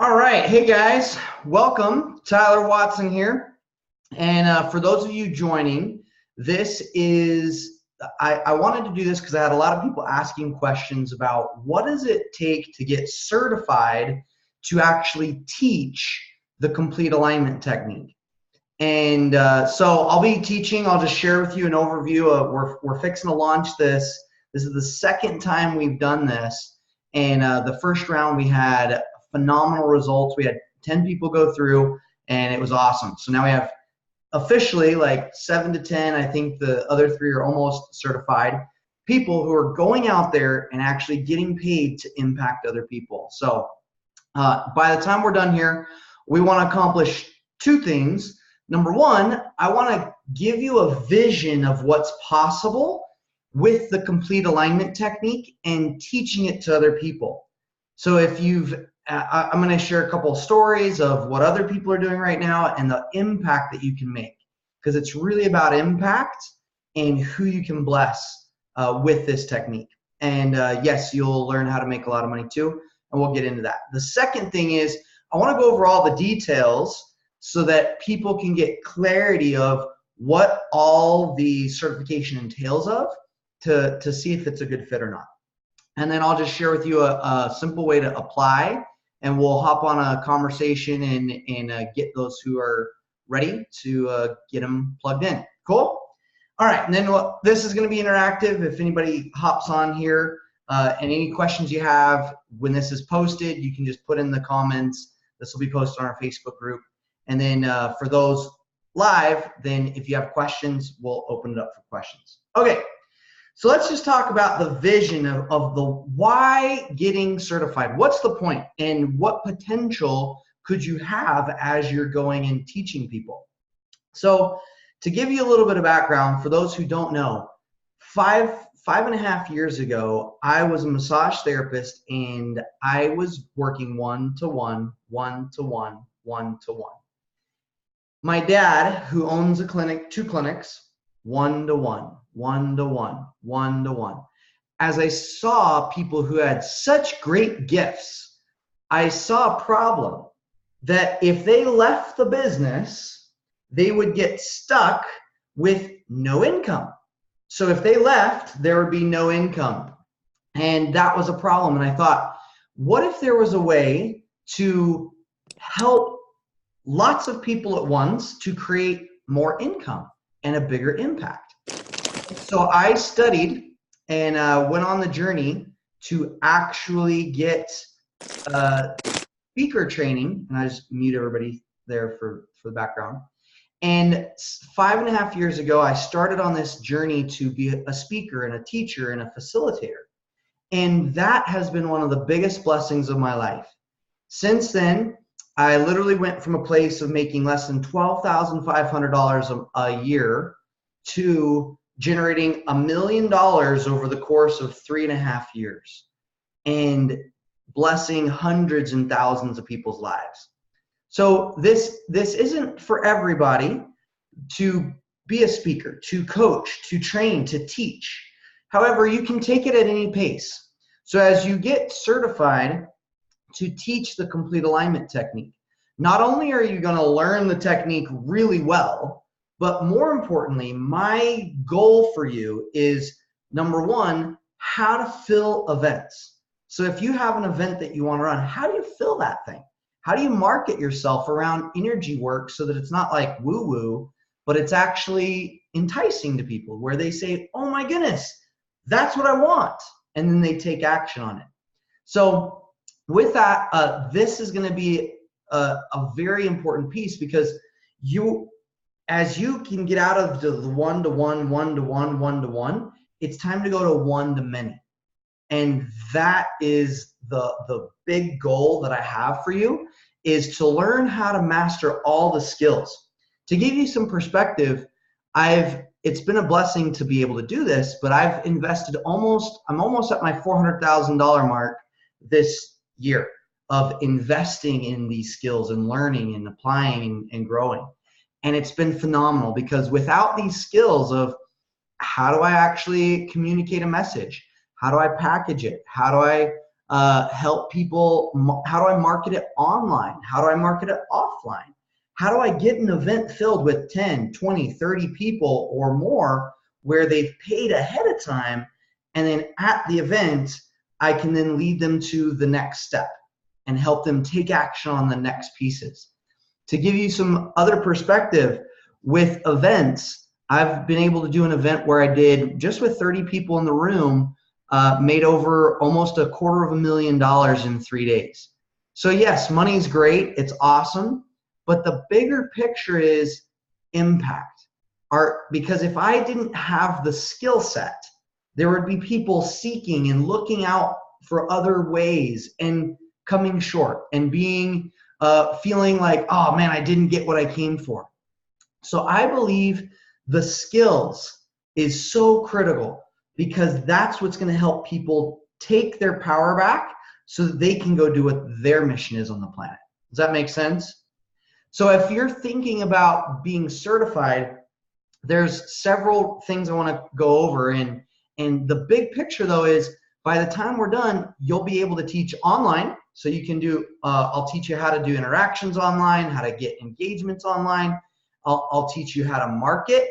All right, hey guys, welcome. Tyler Watson here. And for those of you joining, this is, I wanted to do this because I had a lot of people asking questions about what does it take to get certified to actually teach the complete alignment technique. And so I'll be teaching, I'll just share with you an overview of, we're fixing to launch this. This is the second time we've done this. And the first round we had phenomenal results. We had 10 people go through and it was awesome. So now we have officially like 7 to 10, I think the other 3 are almost certified, people who are going out there and actually getting paid to impact other people. So by the time we're done here, we want to accomplish 2 things. Number 1, I want to give you a vision of what's possible with the complete alignment technique and teaching it to other people. So if I'm going to share a couple of stories of what other people are doing right now and the impact that you can make, because it's really about impact and who you can bless with this technique. And yes, you'll learn how to make a lot of money too, and we'll get into that. The second thing is I want to go over all the details so that people can get clarity of what all the certification entails of to see if it's a good fit or not. And then I'll just share with you a simple way to apply, and we'll hop on a conversation and get those who are ready to get them plugged in. Cool? All right, and then this is going to be interactive. If anybody hops on here and any questions you have when this is posted, you can just put in the comments. This will be posted on our Facebook group. And then for those live, then if you have questions, we'll open it up for questions. Okay. So let's just talk about the vision of the why getting certified. What's the point and what potential could you have as you're going and teaching people? So to give you a little bit of background, for those who don't know, five and a half years ago, I was a massage therapist and I was working one-to-one, one-to-one, one-to-one. My dad, who owns a clinic, 2 clinics, one-to-one, one-to-one, one-to-one. As I saw people who had such great gifts, I saw a problem that if they left the business, they would get stuck with no income. So if they left, there would be no income. And that was a problem. And I thought, what if there was a way to help lots of people at once to create more income and a bigger impact? So I studied and went on the journey to actually get speaker training. And I just mute everybody there for the background. And 5.5 years ago, I started on this journey to be a speaker and a teacher and a facilitator. And that has been one of the biggest blessings of my life. Since then, I literally went from a place of making less than $12,500 a year to generating $1 million over the course of 3.5 years and blessing hundreds and thousands of people's lives. So this isn't for everybody to be a speaker, to coach, to train, to teach. However, you can take it at any pace. So as you get certified to teach the complete alignment technique, not only are you going to learn the technique really well, but more importantly, my goal for you is, number 1, how to fill events. So if you have an event that you want to run, how do you fill that thing? How do you market yourself around energy work so that it's not like woo-woo, but it's actually enticing to people where they say, oh my goodness, that's what I want. And then they take action on it. So with that, this is going to be a very important piece, because as you can get out of the one-to-one, one-to-one, one-to-one, it's time to go to one-to-many. And that is the big goal that I have for you, is to learn how to master all the skills. To give you some perspective, it's been a blessing to be able to do this, but I've invested I'm almost at my $400,000 mark this year of investing in these skills and learning and applying and growing. And it's been phenomenal, because without these skills of how do I actually communicate a message? How do I package it? How do I help people. How do I market it online? How do I market it offline? How do I get an event filled with 10, 20, 30 people or more where they've paid ahead of time, and then at the event, I can then lead them to the next step and help them take action on the next pieces. To give you some other perspective, with events, I've been able to do an event where I did, just with 30 people in the room, made over almost $250,000 in 3 days. So yes, money's great, it's awesome, but the bigger picture is impact. Because if I didn't have the skill set, there would be people seeking and looking out for other ways and coming short and being feeling like, oh man, I didn't get what I came for. So I believe the skills is so critical, because that's what's going to help people take their power back so that they can go do what their mission is on the planet. Does that make sense? So if you're thinking about being certified, there's several things I want to go over. And the big picture though is, by the time we're done, you'll be able to teach online. So you can do, I'll teach you how to do interactions online, how to get engagements online. I'll teach you how to market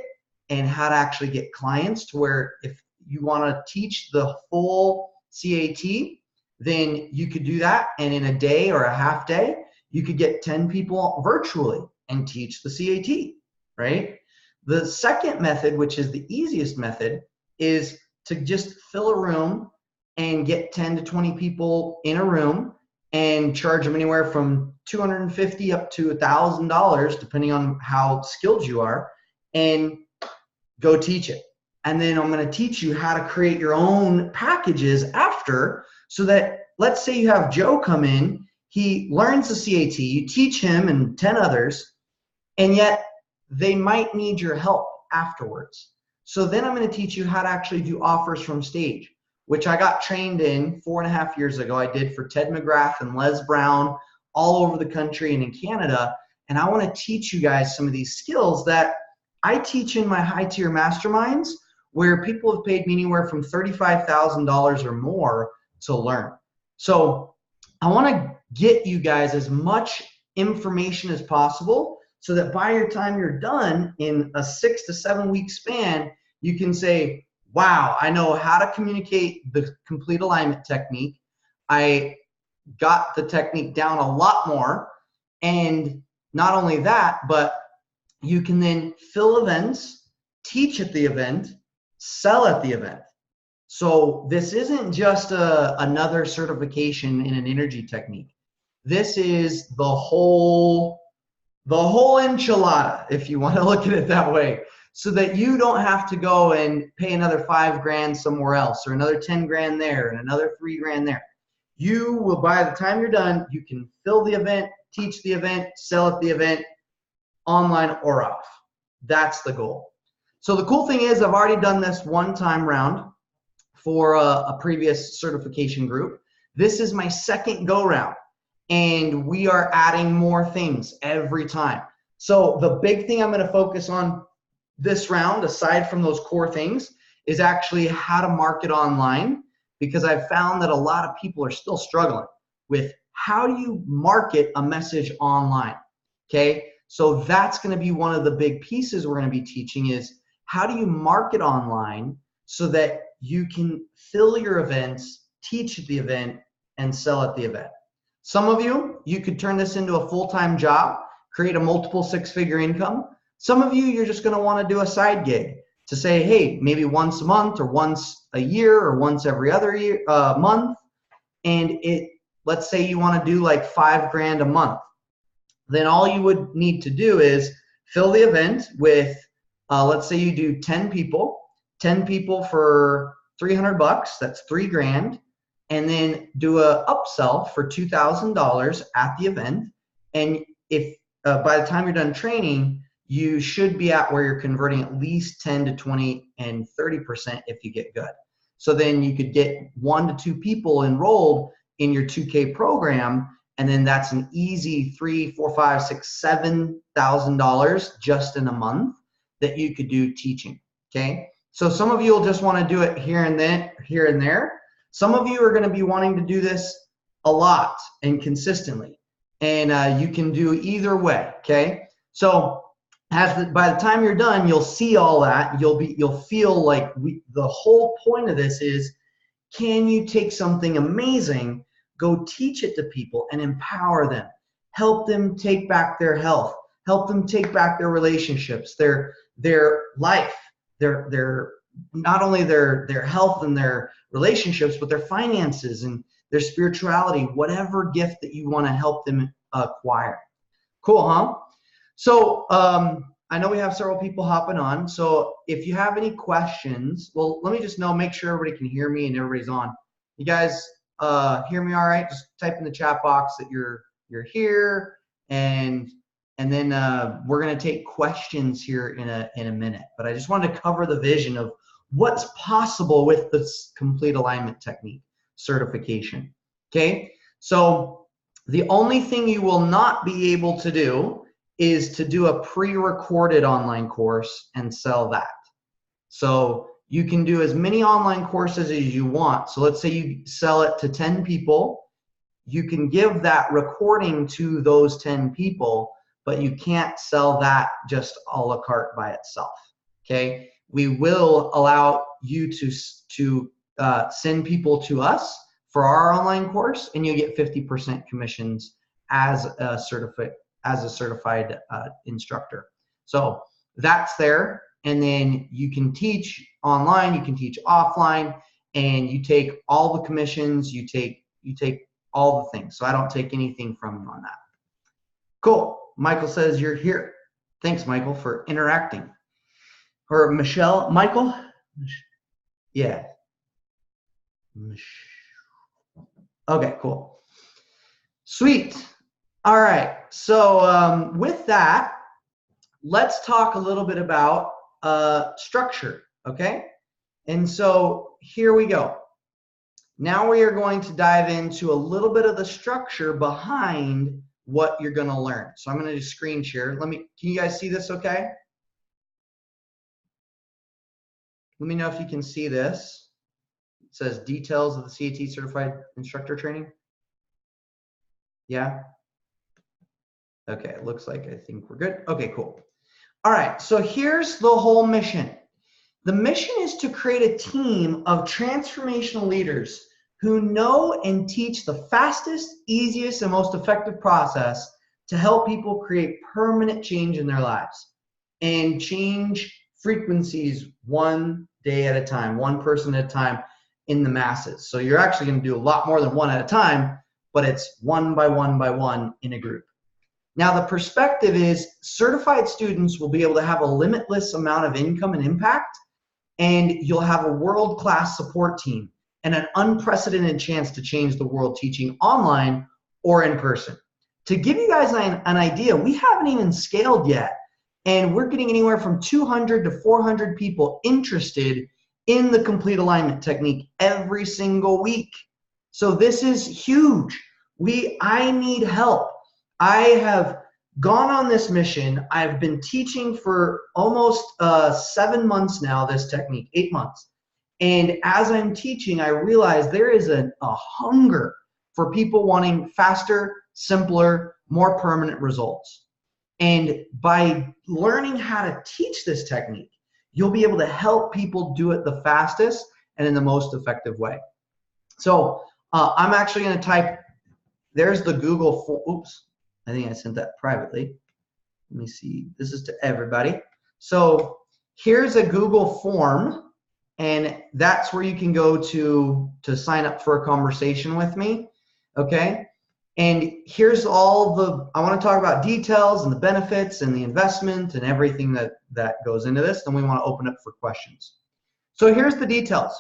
and how to actually get clients, to where if you want to teach the full CAT, then you could do that. And in a day or a half day, you could get 10 people virtually and teach the CAT, right? The second method, which is the easiest method, is to just fill a room and get 10 to 20 people in a room and charge them anywhere from $250 up to $1,000, depending on how skilled you are, and go teach it. And then I'm going to teach you how to create your own packages after, so that, let's say you have Joe come in, he learns the CAT, you teach him and 10 others, and yet they might need your help afterwards. So then I'm going to teach you how to actually do offers from stage, which I got trained in 4.5 years ago. I did for Ted McGrath and Les Brown all over the country and in Canada. And I want to teach you guys some of these skills that I teach in my high tier masterminds, where people have paid me anywhere from $35,000 or more to learn. So I want to get you guys as much information as possible, so that by your time you're done in a 6 to 7 week span, you can say, wow, I know how to communicate the complete alignment technique. I got the technique down a lot more. And not only that, but you can then fill events, teach at the event, sell at the event. So this isn't just another certification in an energy technique. This is the whole enchilada, if you want to look at it that way, so that you don't have to go and pay another $5,000 somewhere else, or another $10,000 there, and another $3,000 there. You will, by the time you're done, you can fill the event, teach the event, sell at the event, online or off. That's the goal. So the cool thing is, I've already done this one-time round for a previous certification group. This is my second go-round, and we are adding more things every time. So the big thing I'm going to focus on this round, aside from those core things, is actually how to market online, because I've found that a lot of people are still struggling with, how do you market a message online? Okay, so that's going to be one of the big pieces we're going to be teaching, is how do you market online so that you can fill your events, teach at the event, and sell at the event. Some of you could turn this into a full-time job, create a multiple six-figure income. Some of you, you're just going to want to do a side gig to say, hey, maybe once a month or once a year or once every other year, month. And let's say you want to do like $5,000 a month. Then all you would need to do is fill the event with, let's say you do 10 people for $300, that's $3,000, and then do a upsell for $2,000 at the event. And if by the time you're done training, you should be at where you're converting at least 10 to 20 and 30% if you get good. So then you could get 1 to 2 people enrolled in your 2K program, and then that's an easy $3,000, $4,000, $6,000, $7,000 just in a month that you could do teaching. Okay, so some of you will just want to do it here and there, Some of you are going to be wanting to do this a lot and consistently, and you can do either way. Okay, so by the time you're done, you'll see all that. You'll feel like the whole point of this is, can you take something amazing, go teach it to people and empower them, help them take back their health, help them take back their relationships, their life, their not only their health and their relationships, but their finances and their spirituality, whatever gift that you want to help them acquire. Cool, huh? So I know we have several people hopping on. So if you have any questions, well, let me just make sure everybody can hear me and everybody's on. You guys hear me all right? Just type in the chat box that you're here, and then we're going to take questions here in a minute. But I just wanted to cover the vision of what's possible with this complete alignment technique certification. Okay, so the only thing you will not be able to do is to do a pre-recorded online course and sell that. So you can do as many online courses as you want. So let's say you sell it to 10 people. You can give that recording to those 10 people, but you can't sell that just a la carte by itself. Okay, we will allow you to send people to us for our online course, and you get 50% commissions as a certified instructor. So that's there, and then you can teach online, you can teach offline, and you take all the commissions, you take all the things. So I don't take anything from you on that. Cool. Michael says you're here. Thanks, Michael, for interacting. Or Michelle, Michael? Yeah. Okay, cool. Sweet. All right. So with that, let's talk a little bit about structure, okay? And so here we go. Now we are going to dive into a little bit of the structure behind what you're going to learn. So I'm going to do screen share. Can you guys see this okay? Let me know if you can see this. It says details of the CAT certified instructor training. Yeah? Okay, it looks like I think we're good. Okay, cool. All right, so here's the whole mission. The mission is to create a team of transformational leaders who know and teach the fastest, easiest, and most effective process to help people create permanent change in their lives and change frequencies one day at a time, one person at a time in the masses. So you're actually going to do a lot more than one at a time, but it's one by one by one in a group. Now, the perspective is certified students will be able to have a limitless amount of income and impact, and you'll have a world-class support team and an unprecedented chance to change the world teaching online or in person. To give you guys an idea, we haven't even scaled yet, and we're getting anywhere from 200 to 400 people interested in the complete alignment technique every single week. So this is huge. I need help. I have gone on this mission. I've been teaching for almost 7 months now, this technique, 8 months. And as I'm teaching, I realize there is a hunger for people wanting faster, simpler, more permanent results. And by learning how to teach this technique, you'll be able to help people do it the fastest and in the most effective way. So I'm actually going to type, there's the Google form. Oops, I think I sent that privately. Let me see. This is to everybody. So here's a Google form, and that's where you can go to sign up for a conversation with me, okay? And here's all I want to talk about details and the benefits and the investment and everything that goes into this. Then we want to open up for questions. So here's the details.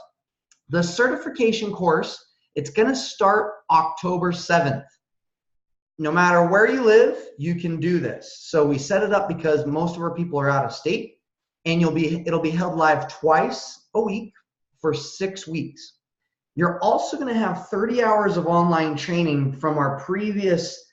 The certification course, it's going to start October 7th. No matter where you live, you can do this. So we set it up because most of our people are out of state, and it'll be held live twice a week for 6 weeks. You're also going to have 30 hours of online training from our previous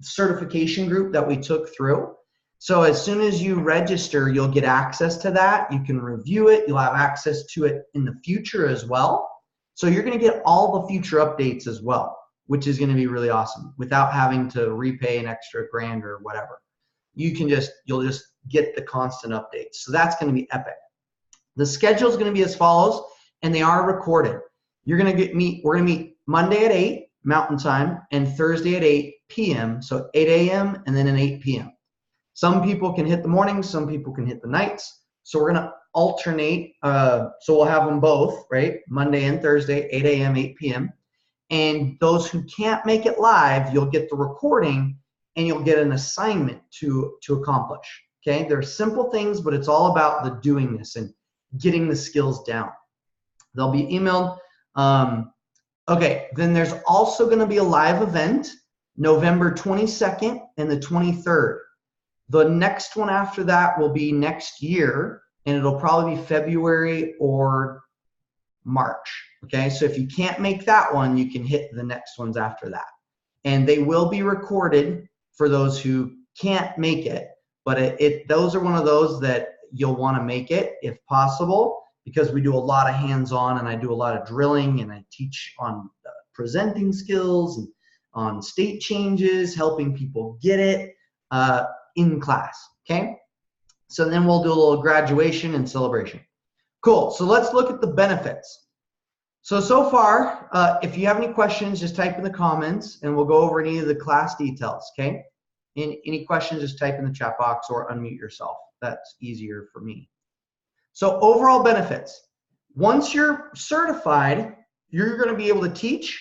certification group that we took through. So as soon as you register, you'll get access to that. You can review it. You'll have access to it in the future as well. So you're going to get all the future updates as well, which is going to be really awesome without having to repay an extra grand or whatever. You'll just get the constant updates. So that's going to be epic. The schedule is going to be as follows, and they are recorded. We're going to meet Monday at 8 Mountain Time and Thursday at 8 p.m. So 8 a.m. and then at 8 p.m. Some people can hit the mornings, some people can hit the nights. So we're going to alternate. So we'll have them both, right? Monday and Thursday, 8 a.m., 8 p.m. And those who can't make it live, you'll get the recording and you'll get an assignment to accomplish. Okay, they're simple things, but it's all about the doing this and getting the skills down. They'll be emailed. Okay, then there's also going to be a live event November 22nd and the 23rd. The next one after that will be next year, and it'll probably be February or March. Okay, so if you can't make that one, you can hit the next ones after that. And they will be recorded for those who can't make it, but those are one of those that you'll want to make it if possible, because we do a lot of hands-on and I do a lot of drilling and I teach on presenting skills and on state changes, helping people get it in class, okay? So then we'll do a little graduation and celebration. Cool, so let's look at the benefits. So far, if you have any questions, just type in the comments and we'll go over any of the class details, okay? Any questions, just type in the chat box or unmute yourself. That's easier for me. So overall benefits. Once you're certified, you're going to be able to teach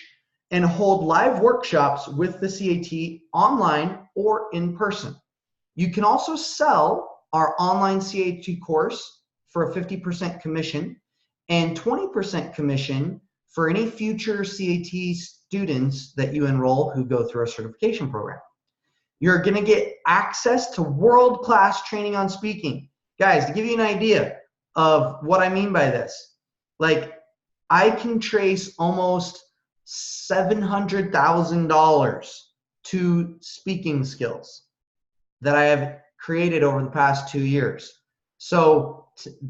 and hold live workshops with the CAT online or in person. You can also sell our online CAT course for a 50% commission and 20% commission for any future CAT students that you enroll who go through our certification program. You're going to get access to world-class training on speaking. Guys, to give you an idea of what I mean by this, like I can trace almost $700,000 to speaking skills that I have created over the past 2 years. So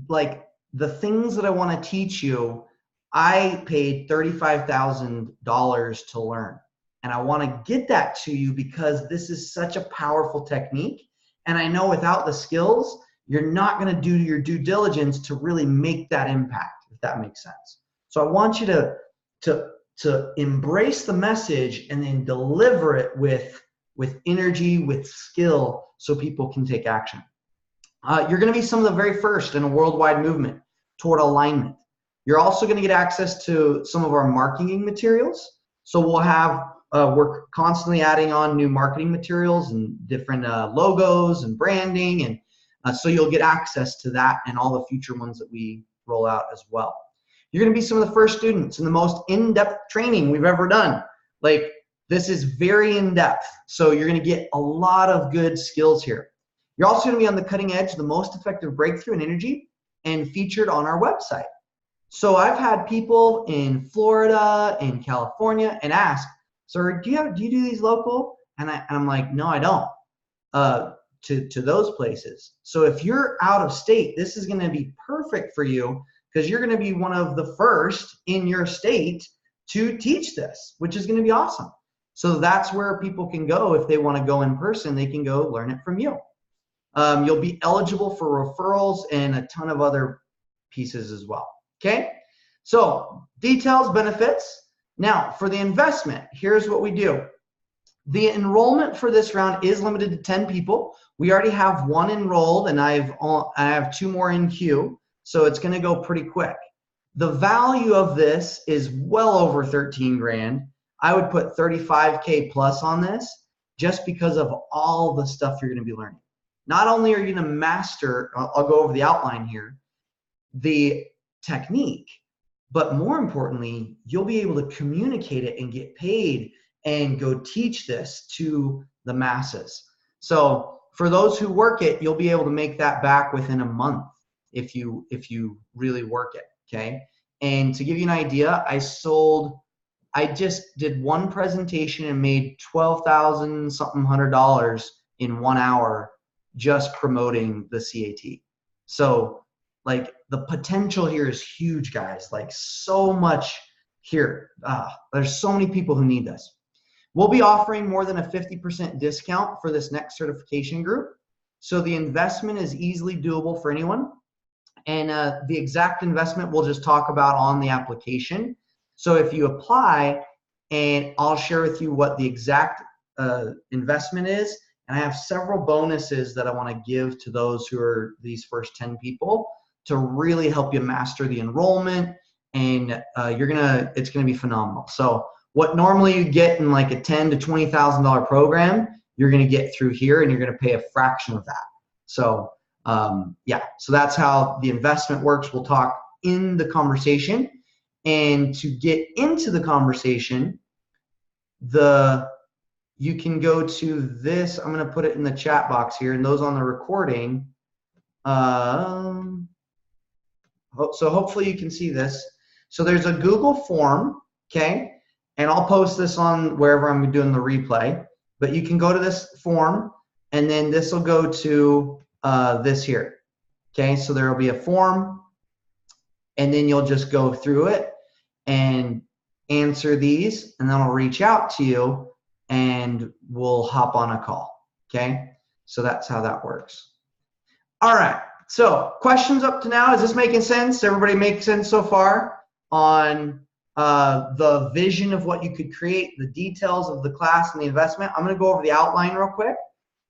like the things that I want to teach you, I paid $35,000 to learn. And I want to get that to you because this is such a powerful technique. And I know without the skills, you're not going to do your due diligence to really make that impact, if that makes sense. So I want you to embrace the message and then deliver it with energy, with skill, so people can take action. You're going to be some of the very first in a worldwide movement toward alignment. You're also going to get access to some of our marketing materials. So we'll have, we're constantly adding on new marketing materials and different logos and branding. And so you'll get access to that and all the future ones that we roll out as well. You're going to be some of the first students in the most in-depth training we've ever done. Like, this is very in-depth. So you're going to get a lot of good skills here. You're also going to be on the cutting edge of the most effective breakthrough in energy and featured on our website. So I've had people in Florida and California and ask, sir, do you do these local? And I'm like, no, I don't, to those places. So if you're out of state, this is going to be perfect for you because you're going to be one of the first in your state to teach this, which is going to be awesome. So that's where people can go if they want to go in person. They can go learn it from you. You'll be eligible for referrals and a ton of other pieces as well. Okay, so details, benefits. Now for the investment, here's what we do. The enrollment for this round is limited to 10 people. We already have 1 enrolled and I have 2 more in queue. So it's going to go pretty quick. The value of this is well over 13 grand. I would put 35K plus on this just because of all the stuff you're going to be learning. Not only are you going to master, I'll go over the outline here, the technique, but more importantly, you'll be able to communicate it and get paid and go teach this to the masses. So for those who work it, you'll be able to make that back within a month if you really work it, okay? And to give you an idea, I just did 1 presentation and made $12,000 something $100 in 1 hour just promoting the CAT. So like the potential here is huge, guys, like so much here. There's so many people who need this. We'll be offering more than a 50% discount for this next certification group. So the investment is easily doable for anyone. And the exact investment we'll just talk about on the application. So if you apply, and I'll share with you what the exact investment is. And I have several bonuses that I want to give to those who are these first 10 people to really help you master the enrollment. And it's gonna be phenomenal. So what normally you get in like a $10,000 to $20,000 program, you're gonna get through here, and you're gonna pay a fraction of that. So yeah, so that's how the investment works. We'll talk in the conversation. And to get into the conversation, you can go to this. I'm going to put it in the chat box here, and those on the recording. So hopefully you can see this. So there's a Google form, okay? And I'll post this on wherever I'm doing the replay. But you can go to this form, and then this will go to this here. Okay, so there will be a form, and then you'll just go through it and answer these, and then I'll reach out to you and we'll hop on a call. Okay, so that's how that works. All right, so questions up to now. Is this making sense? Everybody make sense so far on the vision of what you could create, the details of the class and the investment? I'm going to go over the outline real quick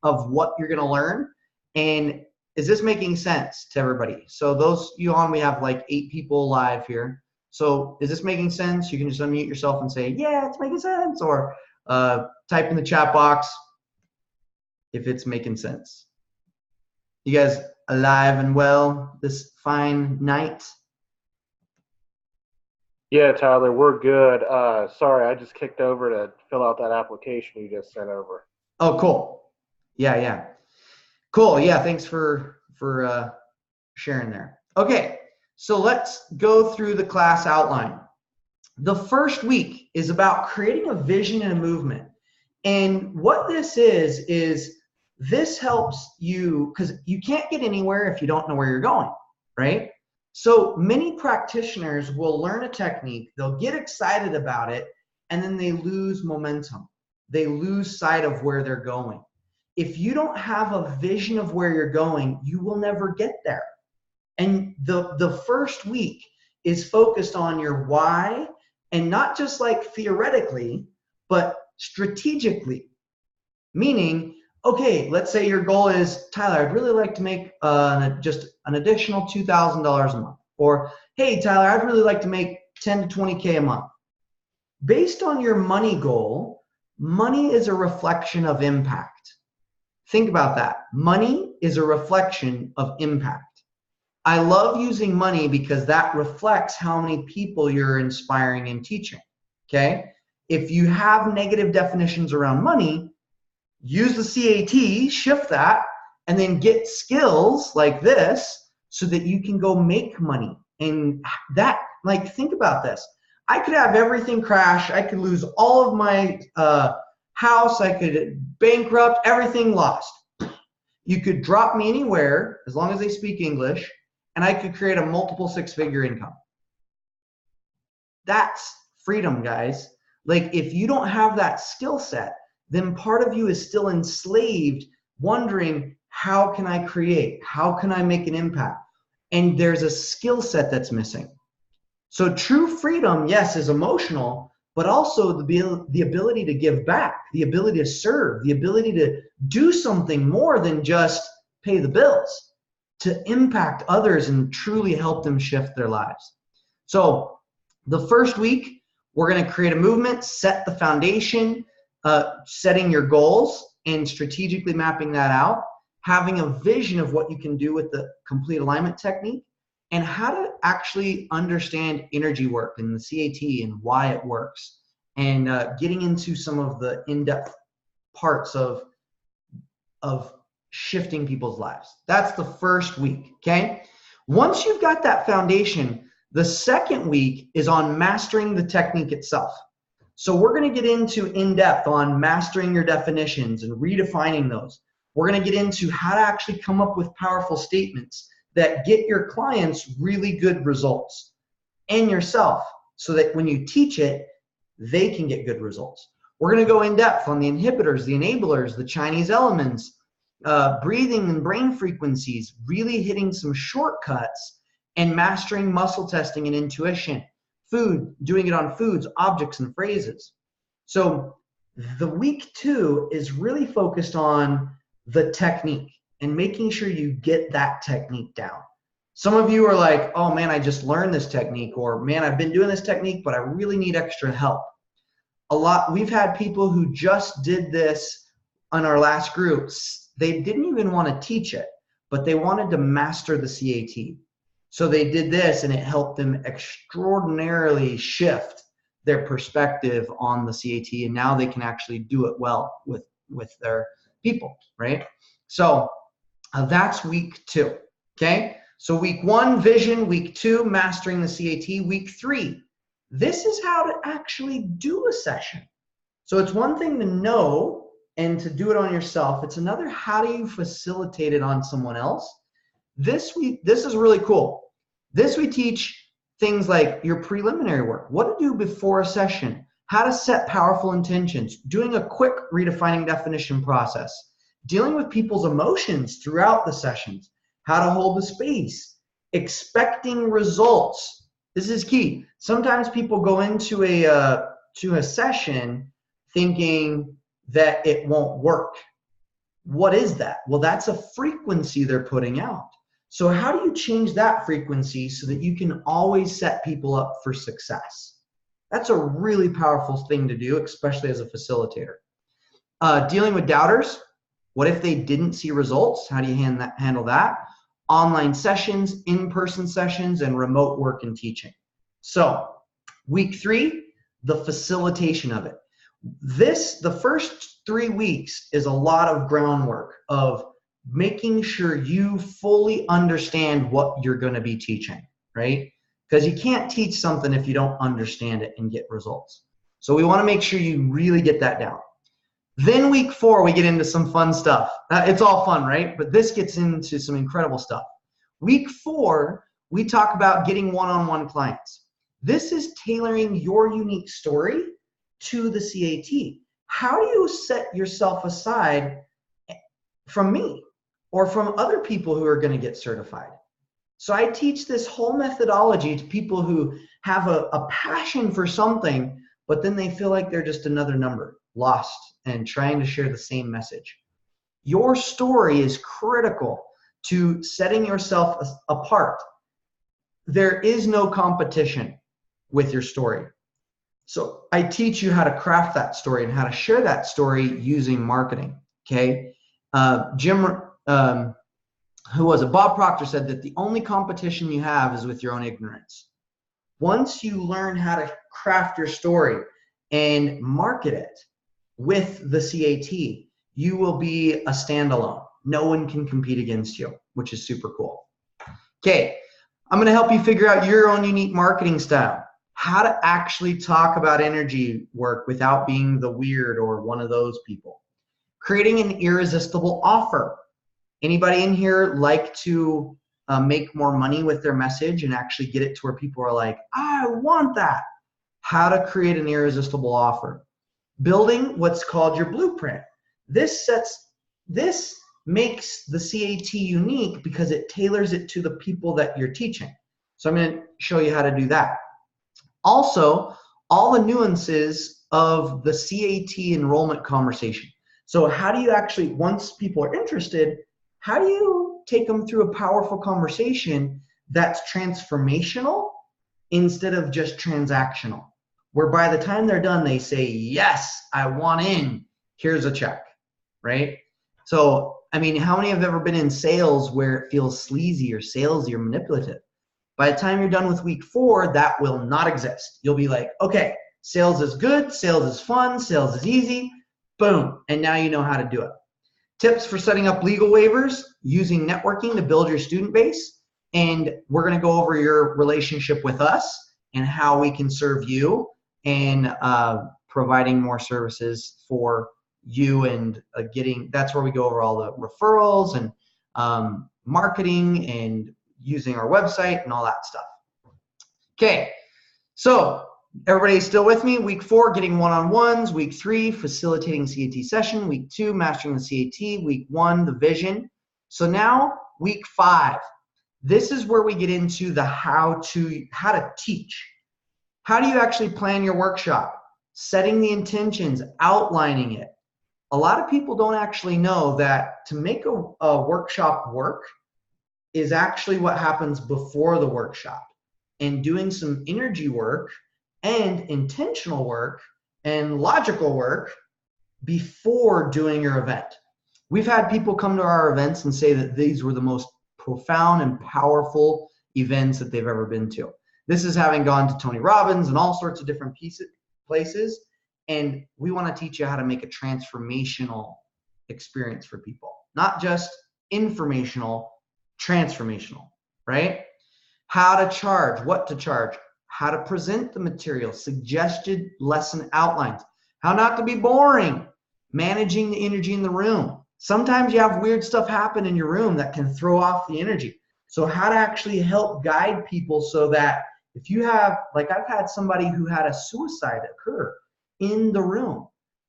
of what you're going to learn. And is this making sense to everybody? So those you on, we have like 8 people live here. So is this making sense? You can just unmute yourself and say, yeah, it's making sense, or type in the chat box if it's making sense. You guys alive and well this fine night? Yeah, Tyler, we're good. Sorry, I just kicked over to fill out that application you just sent over. Oh, cool. Yeah. Cool. Yeah, thanks for sharing there. Okay, so let's go through the class outline. The first week is about creating a vision and a movement. And what this is this helps you, because you can't get anywhere if you don't know where you're going, right? So many practitioners will learn a technique, they'll get excited about it, and then they lose momentum. They lose sight of where they're going. If you don't have a vision of where you're going, you will never get there. And the first week is focused on your why, and not just like theoretically, but strategically. Meaning, okay, let's say your goal is, Tyler, I'd really like to make just an additional $2,000 a month. Or, hey, Tyler, I'd really like to make 10 to 20K a month. Based on your money goal, money is a reflection of impact. Think about that. Money is a reflection of impact. I love using money because that reflects how many people you're inspiring and teaching, okay? If you have negative definitions around money, use the CAT, shift that, and then get skills like this so that you can go make money. And that, like, think about this. I could have everything crash. I could lose all of my house. I could bankrupt, everything lost. You could drop me anywhere as long as they speak English, and I could create a multiple 6-figure income. That's freedom, guys. Like, if you don't have that skill set, then part of you is still enslaved, wondering, how can I create? How can I make an impact? And there's a skill set that's missing. So true freedom, yes, is emotional, but also the ability to give back, the ability to serve, the ability to do something more than just pay the bills, to impact others and truly help them shift their lives. So the first week, we're going to create a movement, set the foundation, setting your goals and strategically mapping that out, having a vision of what you can do with the complete alignment technique, and how to actually understand energy work and the CAT and why it works, and getting into some of the in-depth parts of shifting people's lives. That's the first week, okay? Once you've got that foundation, the second week is on mastering the technique itself. So we're going to get into in-depth on mastering your definitions and redefining those. We're going to get into how to actually come up with powerful statements that get your clients really good results and yourself. so that when you teach it, they can get good results. We're going to go in depth on the inhibitors, the enablers, the Chinese elements, breathing and brain frequencies, really hitting some shortcuts and mastering muscle testing and intuition, food, doing it on foods, objects, and phrases. So the week 2 is really focused on the technique and making sure you get that technique down. Some of you are like, oh man, I just learned this technique, or man, I've been doing this technique, but I really need extra help. We've had people who just did this on our last groups. They didn't even want to teach it, but they wanted to master the CAT. So they did this, and it helped them extraordinarily shift their perspective on the CAT, and now they can actually do it well with their people, right? So that's week 2, okay? So week 1, vision. Week 2, mastering the CAT. Week 3, this is how to actually do a session. So it's one thing to know and to do it on yourself. It's another, how do you facilitate it on someone else? This is really cool. This we teach things like your preliminary work, what to do before a session, how to set powerful intentions, doing a quick redefining definition process, dealing with people's emotions throughout the sessions, how to hold the space, expecting results. This is key. Sometimes people go into a session thinking that it won't work. What is that? Well, that's a frequency they're putting out. So how do you change that frequency so that you can always set people up for success? That's a really powerful thing to do, especially as a facilitator. Dealing with doubters. What if they didn't see results? How do you handle that? Online sessions, in-person sessions, and remote work and teaching. So week 3, the facilitation of it. The first 3 weeks is a lot of groundwork of making sure you fully understand what you're going to be teaching, right? Because you can't teach something if you don't understand it and get results. So we want to make sure you really get that down. Then week 4, we get into some fun stuff. It's all fun, right? But this gets into some incredible stuff. Week 4, we talk about getting one-on-one clients. This is tailoring your unique story to the CAT. How do you set yourself aside from me or from other people who are going to get certified? So I teach this whole methodology to people who have a passion for something, but then they feel like they're just another number, lost and trying to share the same message. Your story is critical to setting yourself apart. There is no competition with your story. So I teach you how to craft that story and how to share that story using marketing, okay? Bob Proctor said that the only competition you have is with your own ignorance. Once you learn how to craft your story and market it with the CAT, you will be a standalone. No one can compete against you, which is super cool. Okay, I'm going to help you figure out your own unique marketing style. How to actually talk about energy work without being the weird or one of those people. Creating an irresistible offer. Anybody in here like to make more money with their message and actually get it to where people are like, I want that? How to create an irresistible offer. Building what's called your blueprint. This makes the CAT unique because it tailors it to the people that you're teaching. So I'm going to show you how to do that. Also, all the nuances of the CAT enrollment conversation. So how do you actually, once people are interested, how do you take them through a powerful conversation that's transformational instead of just transactional? Where by the time they're done, they say, yes, I want in, here's a check, right? So, I mean, how many have ever been in sales where it feels sleazy or salesy or manipulative? By the time you're done with week 4, that will not exist. You'll be like, okay, sales is good, sales is fun, sales is easy, boom, and now you know how to do it. Tips for setting up legal waivers, using networking to build your student base, and we're going to go over your relationship with us and how we can serve you and providing more services for you and that's where we go over all the referrals and marketing and using our website and all that stuff. Okay, So everybody still with me? Week 4, getting one-on-ones. Week 3, facilitating CAT session. Week 2, mastering the CAT. Week 1, the vision. So now week 5, this is where we get into the how to teach. How do you actually plan your workshop? Setting the intentions, outlining it. A lot of people don't actually know that to make a workshop work is actually what happens before the workshop, and doing some energy work and intentional work and logical work before doing your event. We've had people come to our events and say that these were the most profound and powerful events that they've ever been to. This is having gone to Tony Robbins and all sorts of different places. And we want to teach you how to make a transformational experience for people, not just informational, transformational, right? How to charge, what to charge, how to present the material, suggested lesson outlines, how not to be boring, managing the energy in the room. Sometimes you have weird stuff happen in your room that can throw off the energy. So how to actually help guide people so that if you have, like I've had somebody who had a suicide occur in the room,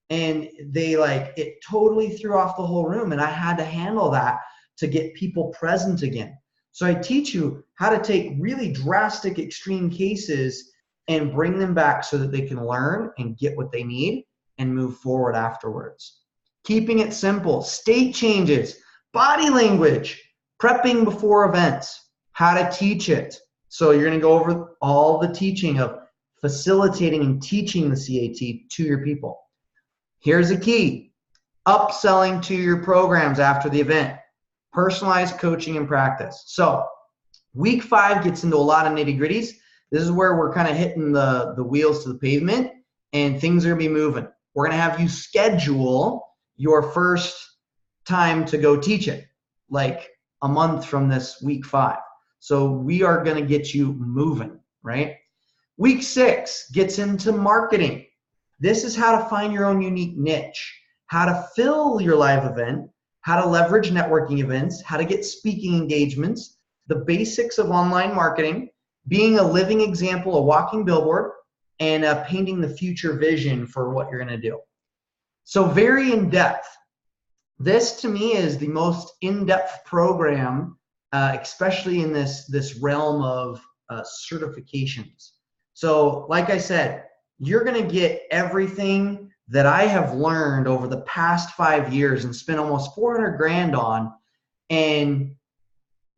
and it totally threw off the whole room, and I had to handle that to get people present again. So I teach you how to take really drastic, extreme cases and bring them back so that they can learn and get what they need and move forward afterwards. Keeping it simple, state changes, body language, prepping before events, how to teach it. So you're going to go over all the teaching of facilitating and teaching the CAT to your people. Here's a key: upselling to your programs after the event, personalized coaching and practice. So week 5 gets into a lot of nitty-gritties. This is where we're kind of hitting the wheels to the pavement, and things are going to be moving. We're going to have you schedule your first time to go teach it, like a month from this week 5. So we are going to get you moving, right? Week 6 gets into marketing. This is how to find your own unique niche, how to fill your live event, how to leverage networking events, how to get speaking engagements, the basics of online marketing, being a living example, a walking billboard, and painting the future vision for what you're going to do. So very in-depth. This to me is the most in-depth program, especially in this realm of certifications. So like I said, you're going to get everything that I have learned over the past 5 years and spent almost 400 grand on. And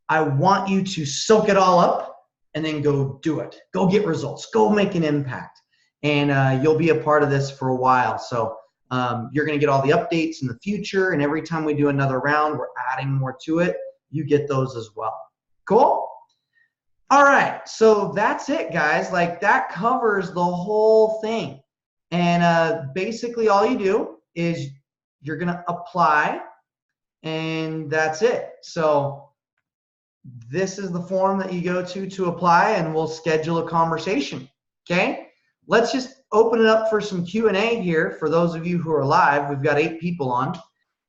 I want you to soak it all up and then go do it. Go get results. Go make an impact. And you'll be a part of this for a while. So you're going to get all the updates in the future. And every time we do another round, we're adding more to it. You get those as well. Cool? All right. So that's it, guys. Like, that covers the whole thing. And basically all you do is you're going to apply, and that's it. So this is the form that you go to apply, and we'll schedule a conversation. Okay? Let's just open it up for some Q&A here for those of you who are live. We've got 8 people on.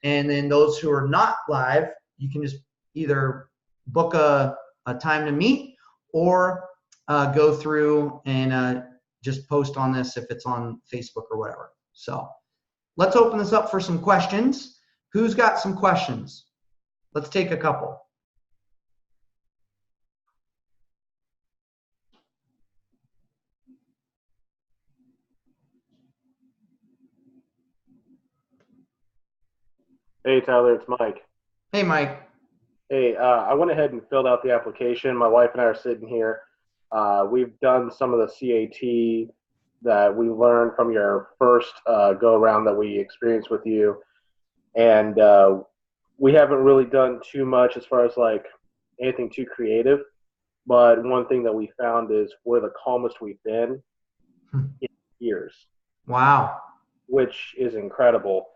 And then those who are not live, you can just either book a time to meet, or go through and just post on this if it's on Facebook or whatever. So let's open this up for some questions. Who's got some questions? Let's take a couple. Hey, Tyler, it's Mike. Hey, Mike. Hey, I went ahead and filled out the application. My wife and I are sitting here. We've done some of the CAT that we learned from your first go-around that we experienced with you. And we haven't really done too much as far as like anything too creative. But one thing that we found is we're the calmest we've been in years. Wow. Which is incredible.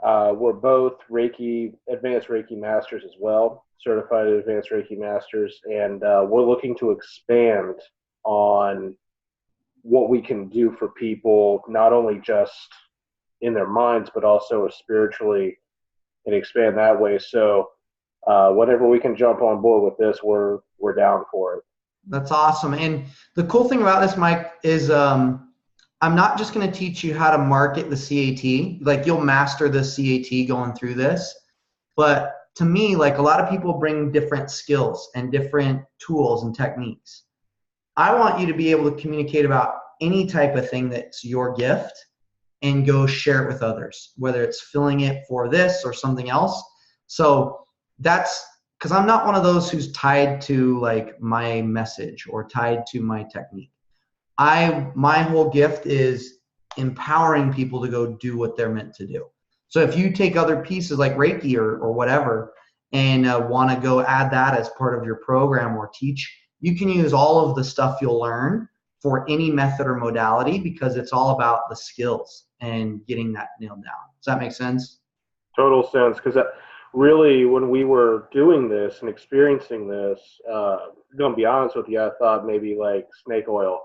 We're both advanced Reiki masters as well, certified advanced Reiki masters, and we're looking to expand on what we can do for people, not only just in their minds, but also spiritually, and expand that way. So whenever we can jump on board with this, we're down for it. That's awesome. And the cool thing about this, Mike, is I'm not just going to teach you how to market the CAT. Like you'll master the CAT going through this. But to me, like a lot of people bring different skills and different tools and techniques. I want you to be able to communicate about any type of thing that's your gift and go share it with others, whether it's filling it for this or something else. So that's because I'm not one of those who's tied to like my message or tied to my technique. My whole gift is empowering people to go do what they're meant to do. So if you take other pieces like Reiki or whatever and want to go add that as part of your program or teach, you can use all of the stuff you'll learn for any method or modality because it's all about the skills and getting that nailed down. Does that make sense? Total sense, because really, when we were doing this and experiencing this, gonna be honest with you, I thought maybe like snake oil.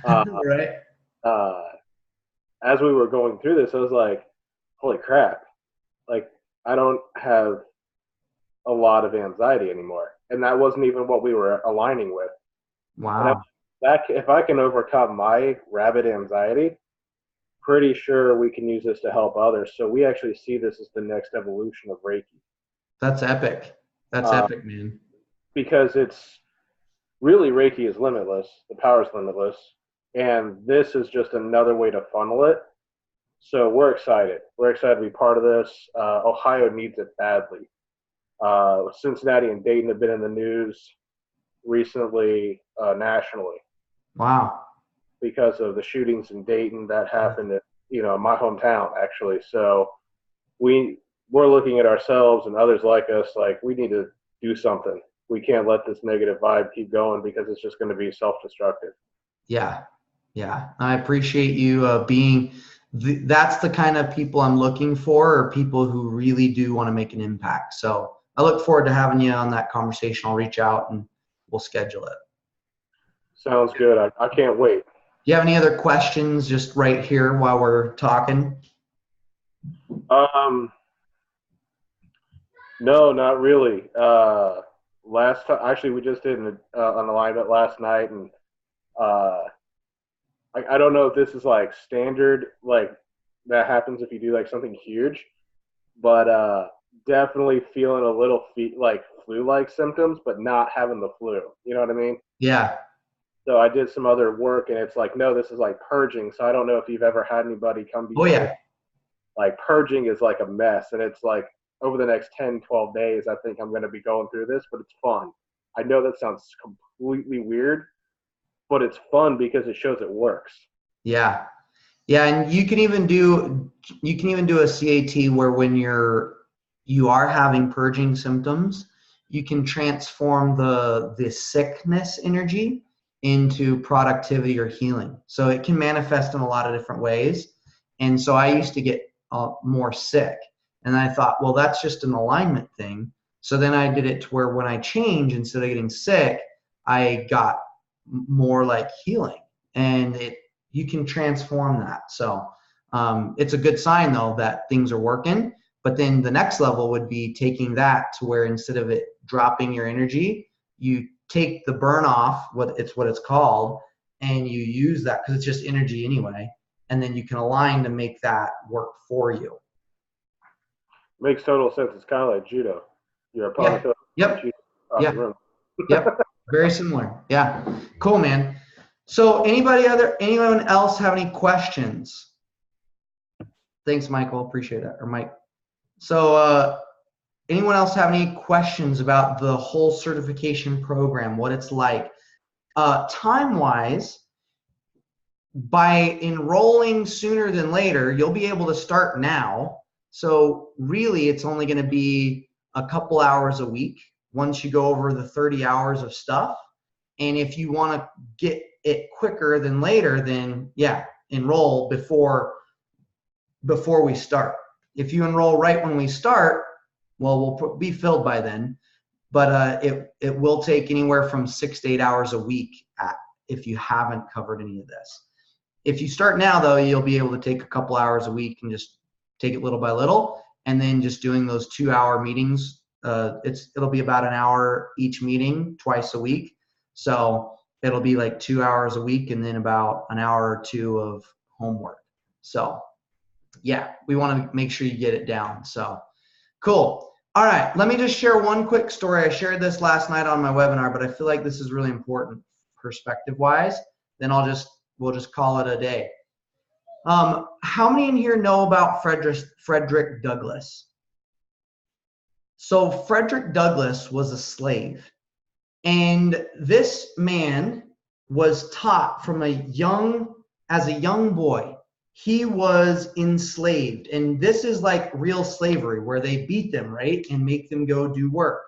Uh, Right. uh, as we were going through this, I was like, "Holy crap!" Like I don't have a lot of anxiety anymore, and that wasn't even what we were aligning with. And Wow. if I can overcome my rabid anxiety, pretty sure we can use this to help others. So we actually see this as the next evolution of Reiki. That's epic. That's Uh, epic, man. because it's really Reiki is limitless, the power is limitless, and this is just another way to funnel it. So we're excited. We're excited to be part of this. Ohio needs it badly. Cincinnati and Dayton have been in the news recently, nationally, Wow. because of the shootings in Dayton that happened in my hometown actually. So we're looking at ourselves and others like us like we need to do something. We can't let this negative vibe keep going because it's just going to be self-destructive. Yeah. Yeah. I appreciate you being that's the kind of people I'm looking for, or people who really do want to make an impact. So I look forward to having you on that conversation. I'll reach out and we'll schedule it. Sounds good. I can't wait. Do you have any other questions just right here while we're talking? Um, no, not really. Last time, actually, we just did an alignment last night, and uh, I don't know if this is like standard, like that happens if you do like something huge, but definitely feeling a little like flu-like symptoms, but not having the flu. You know what I mean? Yeah. So I did some other work, and it's like, no, this is like purging. So I don't know if you've ever had anybody come to Oh you and yeah. like purging is like a mess, and it's like over the next 10, 12 days, I think I'm going to be going through this, but it's fun. I know that sounds completely weird, but it's fun because it shows it works. Yeah. Yeah. And you can even do a CAT where when you are having purging symptoms, you can transform the sickness energy into productivity or healing. So it can manifest in a lot of different ways. And so I used to get more sick, and I thought, well, that's just an alignment thing. So then I did it to where when I change, instead of getting sick, I got more like healing, and you can transform that. So it's a good sign though that things are working. But then the next level would be taking that to where instead of it dropping your energy, you take the burn off, what it's called, and you use that because it's just energy anyway, and then you can align to make that work for you. Makes total sense. It's kind of like judo. Your opponent Yeah. goes Yep. judo across the Yeah. room. Yep. Very similar. Yeah. Cool, man. So anyone else have any questions? Thanks, Michael. Appreciate that. Or Mike. So anyone else have any questions about the whole certification program, what it's like? Time-wise, by enrolling sooner than later, you'll be able to start now. So really, it's only going to be a couple hours a week once you go over the 30 hours of stuff. And if you want to get it quicker than later, then yeah, enroll before we start. If you enroll right when we start, well, we'll be filled by then. But it will take anywhere from 6 to 8 hours a week if you haven't covered any of this. If you start now, though, you'll be able to take a couple hours a week and just take it little by little, and then just doing those 2-hour meetings. It'll be about an hour each meeting twice a week. So it'll be like 2 hours a week and then about an hour or two of homework. So yeah, we want to make sure you get it down. So cool. All right, let me just share one quick story. I shared this last night on my webinar, but I feel like this is really important perspective-wise. Then we'll just call it a day. How many in here know about Frederick Douglass? So Frederick Douglass was a slave, and this man was taught as a young boy. He was enslaved, and this is like real slavery where they beat them, right, and make them go do work.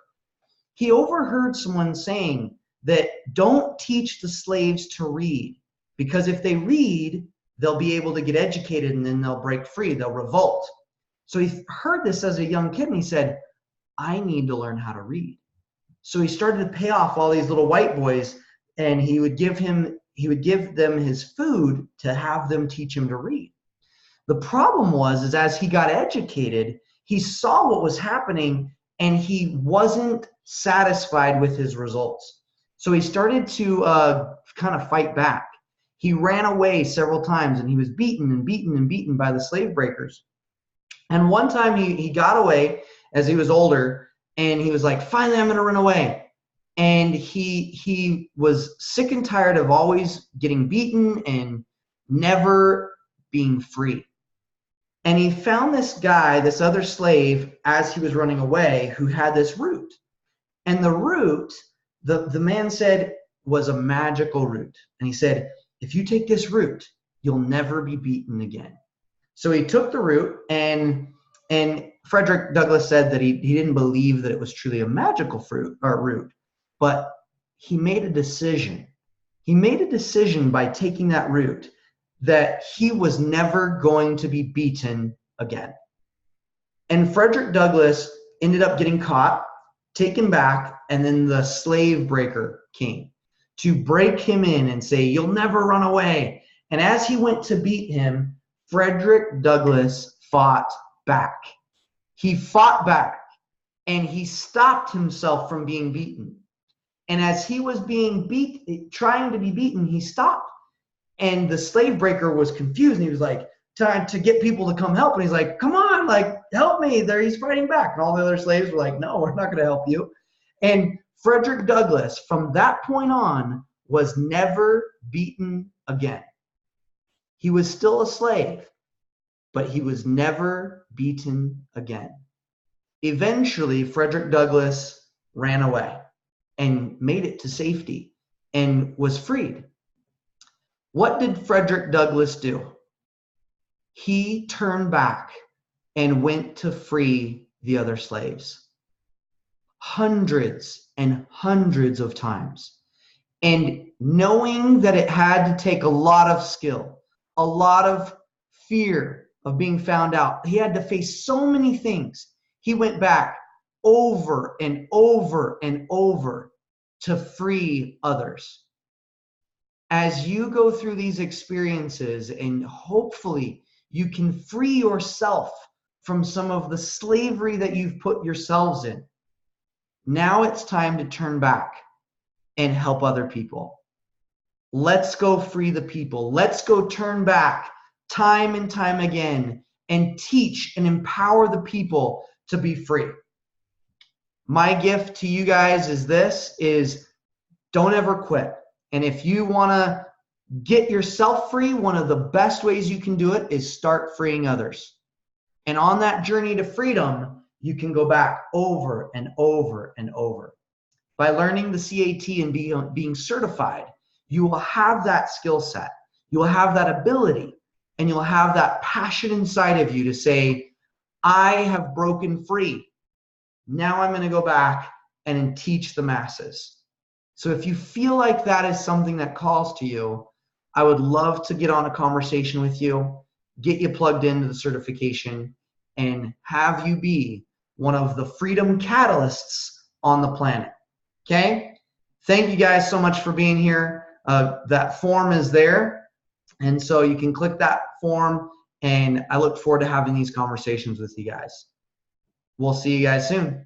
He overheard someone saying that don't teach the slaves to read, because if they read, they'll be able to get educated and then they'll break free, they'll revolt. So he heard this as a young kid and he said, I need to learn how to read. So he started to pay off all these little white boys, and he would give them his food to have them teach him to read. The problem was as he got educated, he saw what was happening and he wasn't satisfied with his results. So he started to kind of fight back. He ran away several times and he was beaten and beaten and beaten by the slave breakers. And one time he got away as he was older, and he was like, finally, I'm going to run away. And he was sick and tired of always getting beaten and never being free. And he found this guy, this other slave, as he was running away, who had this root. And the root, the man said, was a magical root. And he said, if you take this root, you'll never be beaten again. So he took the root, and Frederick Douglass said that he didn't believe that it was truly a magical root, but he made a decision. He made a decision by taking that root that he was never going to be beaten again. And Frederick Douglass ended up getting caught, taken back, and then the slave breaker came to break him in and say, you'll never run away. And as he went to beat him, Frederick Douglass fought back. He fought back, and he stopped himself from being beaten. And as he was trying to be beaten, he stopped. And the slave breaker was confused, and he was like trying to get people to come help. And he's like, come on, like, help me. He's fighting back. And all the other slaves were like, no, we're not going to help you. And Frederick Douglass, from that point on, was never beaten again. He was still a slave, but he was never beaten again. Eventually, Frederick Douglass ran away and made it to safety and was freed. What did Frederick Douglass do? He turned back and went to free the other slaves. Hundreds and hundreds of times. And knowing that it had to take a lot of skill, a lot of fear of being found out, he had to face so many things. He went back over and over and over to free others. As you go through these experiences, and hopefully you can free yourself from some of the slavery that you've put yourselves in, now it's time to turn back and help other people. Let's go free the people. Let's go turn back time and time again and teach and empower the people to be free. My gift to you guys is don't ever quit. And if you want to get yourself free, one of the best ways you can do it is start freeing others. And on that journey to freedom, you can go back over and over and over. By learning the CAT and being certified, you will have that skill set. You will have that ability, and you'll have that passion inside of you to say, I have broken free. Now I'm going to go back and teach the masses. So if you feel like that is something that calls to you, I would love to get on a conversation with you, get you plugged into the certification, and have you be one of the freedom catalysts on the planet. Okay? Thank you guys so much for being here. That form is there, and so you can click that form, and I look forward to having these conversations with you guys. We'll see you guys soon.